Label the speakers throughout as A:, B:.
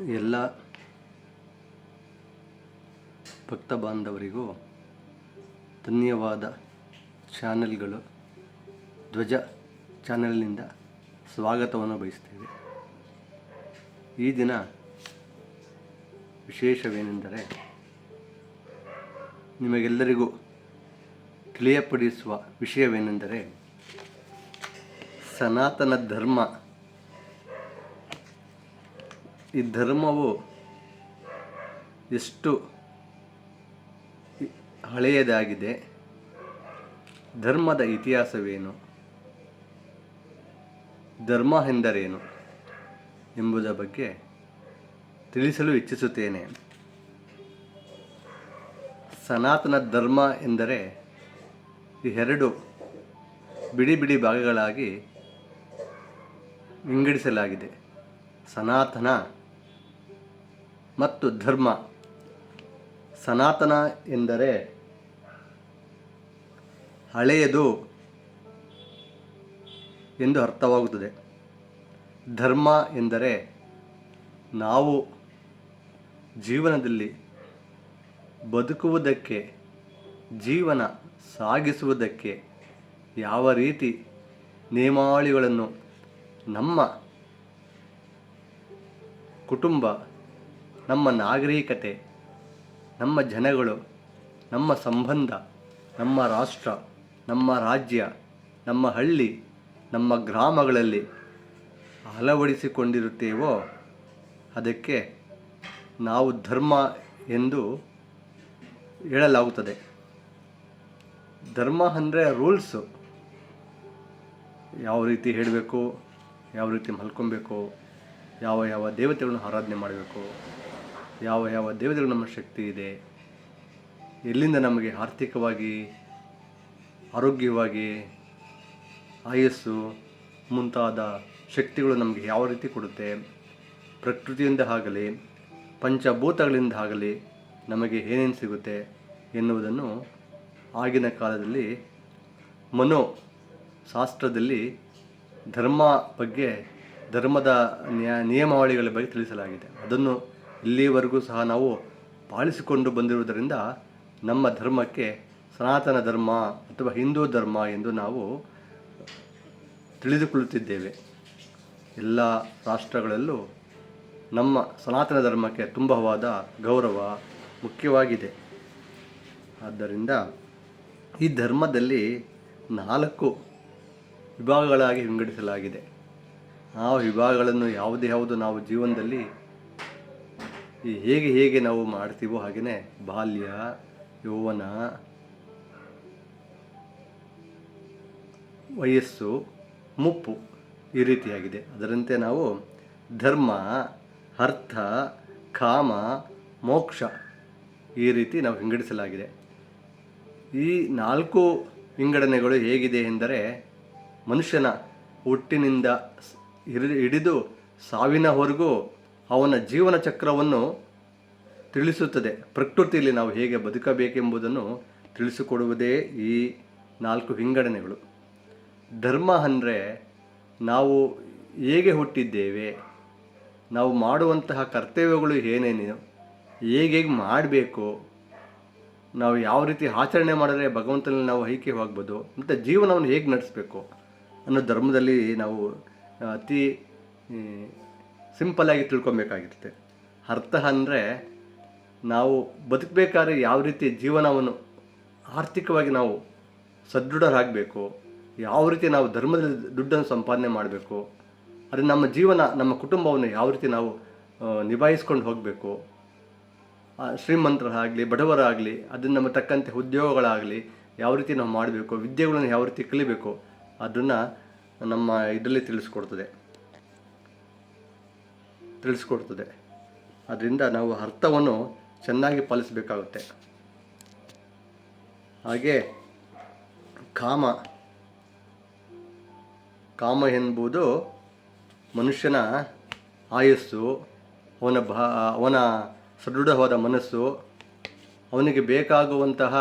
A: ಎಲ್ಲ ಭಕ್ತ ಬಾಂಧವರಿಗೂ ಧನ್ಯವಾದ. ಚಾನೆಲ್ಗಳು ಧ್ವಜ ಚಾನೆಲ್ನಿಂದ ಸ್ವಾಗತವನ್ನು ಬಯಸ್ತೇವೆ. ಈ ದಿನ ವಿಶೇಷವೇನೆಂದರೆ, ನಿಮಗೆಲ್ಲರಿಗೂ ತಿಳಿಯಪಡಿಸುವ ವಿಷಯವೇನೆಂದರೆ, ಸನಾತನ ಧರ್ಮ, ಈ ಧರ್ಮವು ಎಷ್ಟು ಹಳೆಯದಾಗಿದೆ, ಧರ್ಮದ ಇತಿಹಾಸವೇನು, ಧರ್ಮ ಎಂದರೇನು ಎಂಬುದರ ಬಗ್ಗೆ ತಿಳಿಸಲು ಇಚ್ಛಿಸುತ್ತೇನೆ. ಸನಾತನ ಧರ್ಮ ಎಂದರೆ ಈ ಎರಡು ಬಿಡಿ ಬಿಡಿ ಭಾಗಗಳಾಗಿ ವಿಂಗಡಿಸಲಾಗಿದೆ. ಸನಾತನ ಮತ್ತು ಧರ್ಮ. ಸನಾತನ ಎಂದರೆ ಹಳೆಯದು ಎಂದು ಅರ್ಥವಾಗುತ್ತದೆ. ಧರ್ಮ ಎಂದರೆ ನಾವು ಜೀವನದಲ್ಲಿ ಬದುಕುವುದಕ್ಕೆ, ಜೀವನ ಸಾಗಿಸುವುದಕ್ಕೆ ಯಾವ ರೀತಿ ನಿಯಮಾವಳಿಗಳನ್ನು ನಮ್ಮ ಕುಟುಂಬ, ನಮ್ಮ ನಾಗರಿಕತೆ, ನಮ್ಮ ಜನಗಳು, ನಮ್ಮ ಸಂಬಂಧ, ನಮ್ಮ ರಾಷ್ಟ್ರ, ನಮ್ಮ ರಾಜ್ಯ, ನಮ್ಮ ಹಳ್ಳಿ, ನಮ್ಮ ಗ್ರಾಮಗಳಲ್ಲಿ ಅಳವಡಿಸಿಕೊಂಡಿರುತ್ತೇವೋ ಅದಕ್ಕೆ ನಾವು ಧರ್ಮ ಎಂದು ಹೇಳಲಾಗುತ್ತದೆ. ಧರ್ಮ ಅಂದರೆ ರೂಲ್ಸು. ಯಾವ ರೀತಿ ಹೇಳಬೇಕು, ಯಾವ ರೀತಿ ಮಲ್ಕೊಬೇಕು, ಯಾವ ಯಾವ ದೇವತೆಗಳನ್ನು ಆರಾಧನೆ ಮಾಡಬೇಕು, ಯಾವ ಯಾವ ದೇವತೆಗಳು ನಮ್ಮ ಶಕ್ತಿ ಇದೆ, ಎಲ್ಲಿಂದ ನಮಗೆ ಆರ್ಥಿಕವಾಗಿ, ಆರೋಗ್ಯವಾಗಿ, ಆಯಸ್ಸು ಮುಂತಾದ ಶಕ್ತಿಗಳು ನಮಗೆ ಯಾವ ರೀತಿ ಕೊಡುತ್ತೆ, ಪ್ರಕೃತಿಯಿಂದ ಆಗಲಿ ಪಂಚಭೂತಗಳಿಂದ ಆಗಲಿ ನಮಗೆ ಏನೇನು ಸಿಗುತ್ತೆ ಎನ್ನುವುದನ್ನು ಆಗಿನ ಕಾಲದಲ್ಲಿ ಮನೋಶಾಸ್ತ್ರದಲ್ಲಿ ಧರ್ಮ ಬಗ್ಗೆ, ಧರ್ಮದ ನಿಯಮಾವಳಿಗಳ ಬಗ್ಗೆ ತಿಳಿಸಲಾಗಿದೆ. ಅದನ್ನು ಇಲ್ಲಿವರೆಗೂ ಸಹ ನಾವು ಪಾಲಿಸಿಕೊಂಡು ಬಂದಿರುವುದರಿಂದ ನಮ್ಮ ಧರ್ಮಕ್ಕೆ ಸನಾತನ ಧರ್ಮ ಅಥವಾ ಹಿಂದೂ ಧರ್ಮ ಎಂದು ನಾವು ತಿಳಿದುಕೊಳ್ಳುತ್ತಿದ್ದೇವೆ. ಎಲ್ಲ ರಾಷ್ಟ್ರಗಳಲ್ಲೂ ನಮ್ಮ ಸನಾತನ ಧರ್ಮಕ್ಕೆ ತುಂಬವಾದ ಗೌರವ ಮುಖ್ಯವಾಗಿದೆ. ಆದ್ದರಿಂದ ಈ ಧರ್ಮದಲ್ಲಿ 4 ವಿಭಾಗಗಳಾಗಿ ವಿಂಗಡಿಸಲಾಗಿದೆ. ಆ ವಿಭಾಗಗಳನ್ನು ಯಾವುದು ನಾವು ಜೀವನದಲ್ಲಿ ಹೇಗೆ ನಾವು ಮಾಡ್ತೀವೋ ಹಾಗೆಯೇ ಬಾಲ್ಯ, ಯೌವನ, ವಯಸ್ಸು, ಮುಪ್ಪು ಈ ರೀತಿಯಾಗಿದೆ. ಅದರಂತೆ ನಾವು ಧರ್ಮ, ಅರ್ಥ, ಕಾಮ, ಮೋಕ್ಷ ಈ ರೀತಿ ನಾವು ವಿಂಗಡಿಸಲಾಗಿದೆ. ಈ 4 ವಿಂಗಡಣೆಗಳು ಹೇಗಿದೆ ಎಂದರೆ, ಮನುಷ್ಯನ ಹುಟ್ಟಿನಿಂದ ಹಿಡಿದು ಸಾವಿನವರೆಗೂ ಅವನ ಜೀವನ ಚಕ್ರವನ್ನು ತಿಳಿಸುತ್ತದೆ. ಪ್ರಕೃತಿಯಲ್ಲಿ ನಾವು ಹೇಗೆ ಬದುಕಬೇಕೆಂಬುದನ್ನು ತಿಳಿಸಿಕೊಡುವುದೇ ಈ 4 ವಿಂಗಡಣೆಗಳು. ಧರ್ಮ ಅಂದರೆ ನಾವು ಹೇಗೆ ಹುಟ್ಟಿದ್ದೇವೆ, ನಾವು ಮಾಡುವಂತಹ ಕರ್ತವ್ಯಗಳು ಏನೇನು, ಹೇಗೆ ಮಾಡಬೇಕು, ನಾವು ಯಾವ ರೀತಿ ಆಚರಣೆ ಮಾಡಿದ್ರೆ ಭಗವಂತನಲ್ಲಿ ನಾವು ಐಕ್ಯವಾಗ್ಬೋದು, ಮತ್ತು ಜೀವನವನ್ನು ಹೇಗೆ ನಡೆಸಬೇಕು ಅನ್ನೋ ಧರ್ಮದಲ್ಲಿ ನಾವು ಅತಿ ಸಿಂಪಲ್ಲಾಗಿ ತಿಳ್ಕೊಬೇಕಾಗಿರುತ್ತೆ. ಅರ್ಥ ಅಂದರೆ ನಾವು ಬದುಕಬೇಕಾದ್ರೆ ಯಾವ ರೀತಿ ಜೀವನವನ್ನು ಆರ್ಥಿಕವಾಗಿ ನಾವು ಸದೃಢರಾಗಬೇಕು, ಯಾವ ರೀತಿ ನಾವು ಧರ್ಮದಲ್ಲಿ ದುಡ್ಡನ್ನು ಸಂಪಾದನೆ ಮಾಡಬೇಕು, ಅದು ನಮ್ಮ ಜೀವನ, ನಮ್ಮ ಕುಟುಂಬವನ್ನು ಯಾವ ರೀತಿ ನಾವು ನಿಭಾಯಿಸ್ಕೊಂಡು ಹೋಗಬೇಕು, ಶ್ರೀಮಂತರಾಗಲಿ ಬಡವರಾಗಲಿ ಅದನ್ನು ನಮ್ಮ ತಕ್ಕಂತೆ ಉದ್ಯೋಗಗಳಾಗಲಿ ಯಾವ ರೀತಿ ನಾವು ಮಾಡಬೇಕು, ವಿದ್ಯೆಗಳನ್ನು ಯಾವ ರೀತಿ ಕಲಿಬೇಕು, ಅದನ್ನು ನಮ್ಮ ಇದರಲ್ಲಿ ತಿಳಿಸ್ಕೊಡ್ತದೆ. ಅದರಿಂದ ನಾವು ಅರ್ಥವನ್ನು ಚೆನ್ನಾಗಿ ಪಾಲಿಸಬೇಕಾಗುತ್ತೆ. ಹಾಗೆ ಕಾಮ ಎಂಬುದು ಮನುಷ್ಯನ ಆಯಸ್ಸು, ಅವನ ಸದೃಢವಾದ ಮನಸ್ಸು, ಅವನಿಗೆ ಬೇಕಾಗುವಂತಹ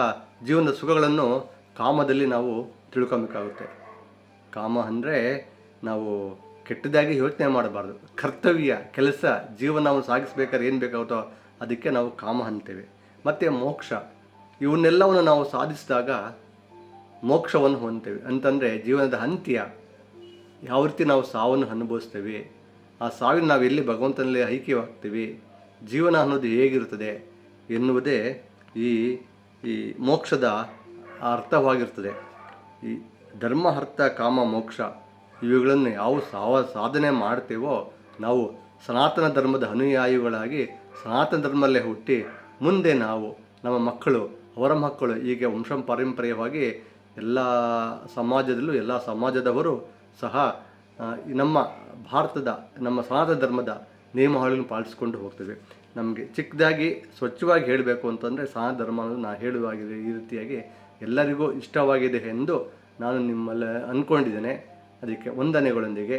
A: ಜೀವನದ ಸುಖಗಳನ್ನು ಕಾಮದಲ್ಲಿ ನಾವು ತಿಳ್ಕೊಬೇಕಾಗುತ್ತೆ. ಕಾಮ ಅಂದರೆ ನಾವು ಕೆಟ್ಟದಾಗಿ ಯೋಚನೆ ಮಾಡಬಾರ್ದು. ಕರ್ತವ್ಯ, ಕೆಲಸ, ಜೀವನವನ್ನು ಸಾಗಿಸ್ಬೇಕಾದ್ರೆ ಏನು ಬೇಕಾಗುತ್ತೋ ಅದಕ್ಕೆ ನಾವು ಕಾಮ ಅಂತೇವೆ. ಮತ್ತು ಮೋಕ್ಷ, ಇವನ್ನೆಲ್ಲವನ್ನು ನಾವು ಸಾಧಿಸಿದಾಗ ಮೋಕ್ಷವನ್ನು ಹೊಂದ್ತೇವೆ. ಅಂತಂದರೆ ಜೀವನದ ಅಂತ್ಯ, ಯಾವ ರೀತಿ ನಾವು ಸಾವನ್ನು ಅನುಭವಿಸ್ತೇವೆ, ಆ ಸಾವಿನ ನಾವು ಎಲ್ಲಿ ಭಗವಂತನಲ್ಲಿ ಐಕ್ಯವಾಗ್ತೀವಿ, ಜೀವನ ಅನ್ನೋದು ಹೇಗಿರುತ್ತದೆ ಎನ್ನುವುದೇ ಈ ಈ ಮೋಕ್ಷದ ಅರ್ಥವಾಗಿರ್ತದೆ. ಈ ಧರ್ಮ, ಅರ್ಥ, ಕಾಮ, ಮೋಕ್ಷ ಇವುಗಳನ್ನು ಯಾವ ಸಾಧನೆ ಮಾಡ್ತೇವೋ ನಾವು ಸನಾತನ ಧರ್ಮದ ಅನುಯಾಯಿಗಳಾಗಿ ಸನಾತನ ಧರ್ಮದಲ್ಲೇ ಹುಟ್ಟಿ ಮುಂದೆ ನಾವು, ನಮ್ಮ ಮಕ್ಕಳು, ಅವರ ಮಕ್ಕಳು, ಹೀಗೆ ಪಾರಂಪರ್ಯವಾಗಿ ಎಲ್ಲ ಸಮಾಜದಲ್ಲೂ ಎಲ್ಲ ಸಮಾಜದವರು ಸಹ ನಮ್ಮ ಭಾರತದ, ನಮ್ಮ ಸನಾತನ ಧರ್ಮದ ನಿಯಮಾವಳಿಗಳನ್ನು ಪಾಲಿಸಿಕೊಂಡು ಹೋಗ್ತೇವೆ. ನಮಗೆ ಚಿಕ್ಕದಾಗಿ ಸ್ವಚ್ಛವಾಗಿ ಹೇಳಬೇಕು ಅಂತಂದರೆ ಸನಾತನ ಧರ್ಮ ಅನ್ನೋದು ನಾನು ಹೇಳುವಾಗಿದೆ ಈ ರೀತಿಯಾಗಿ ಎಲ್ಲರಿಗೂ ಇಷ್ಟವಾಗಿದೆ ಎಂದು ನಾನು ನಿಮ್ಮಲ್ಲಿ ಅಂದ್ಕೊಂಡಿದ್ದೇನೆ. ಅದಕ್ಕೆ ವಂದನೆಗಳೊಂದಿಗೆ